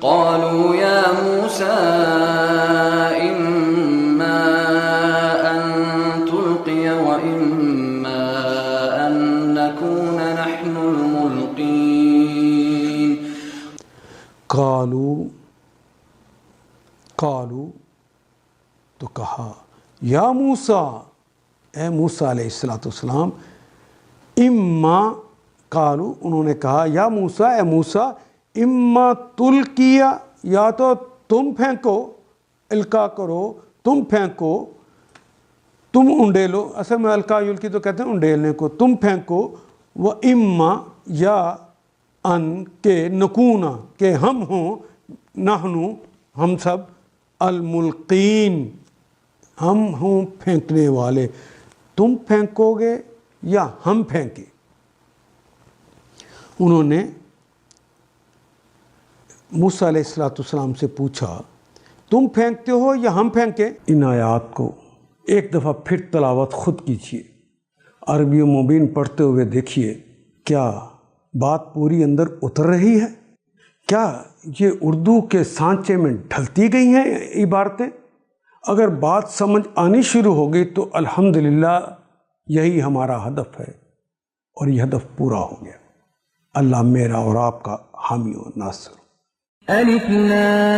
قالوا يا موسى إما أن تلقي وإما أن نكون نحن الملقين. قالوا تو کہا یا موسیٰ، اے موسیٰ علیہ السلام، اما قالوا انہوں نے کہا یا موسیٰ، اے موسیٰ، اما تلقیا، یا تو تم پھینکو، القا کرو، تم پھینکو، تم انڈیلو، اصل میں القا یلقی تو کہتے ہیں انڈیلنے کو، تم پھینکو، و اما یا ان کے نکونا، کہ ہم ہوں، نحنو ہم سب، الملقین ہم ہوں پھینکنے والے، تم پھینکو گے یا ہم پھینکیں. انہوں نے موسیٰ علیہ السلام سے پوچھا تم پھینکتے ہو یا ہم پھینکیں؟ ان آیات کو ایک دفعہ پھر تلاوت خود کیجیے، عربی مبین پڑھتے ہوئے دیکھیے کیا بات پوری اندر اتر رہی ہے؟ کیا یہ اردو کے سانچے میں ڈھلتی گئی ہیں عبارتیں؟ اگر بات سمجھ آنی شروع ہو گئی تو الحمدللہ یہی ہمارا ہدف ہے، اور یہ ہدف پورا ہو گیا. اللہ میرا اور آپ کا حامی و ناصر. الف لام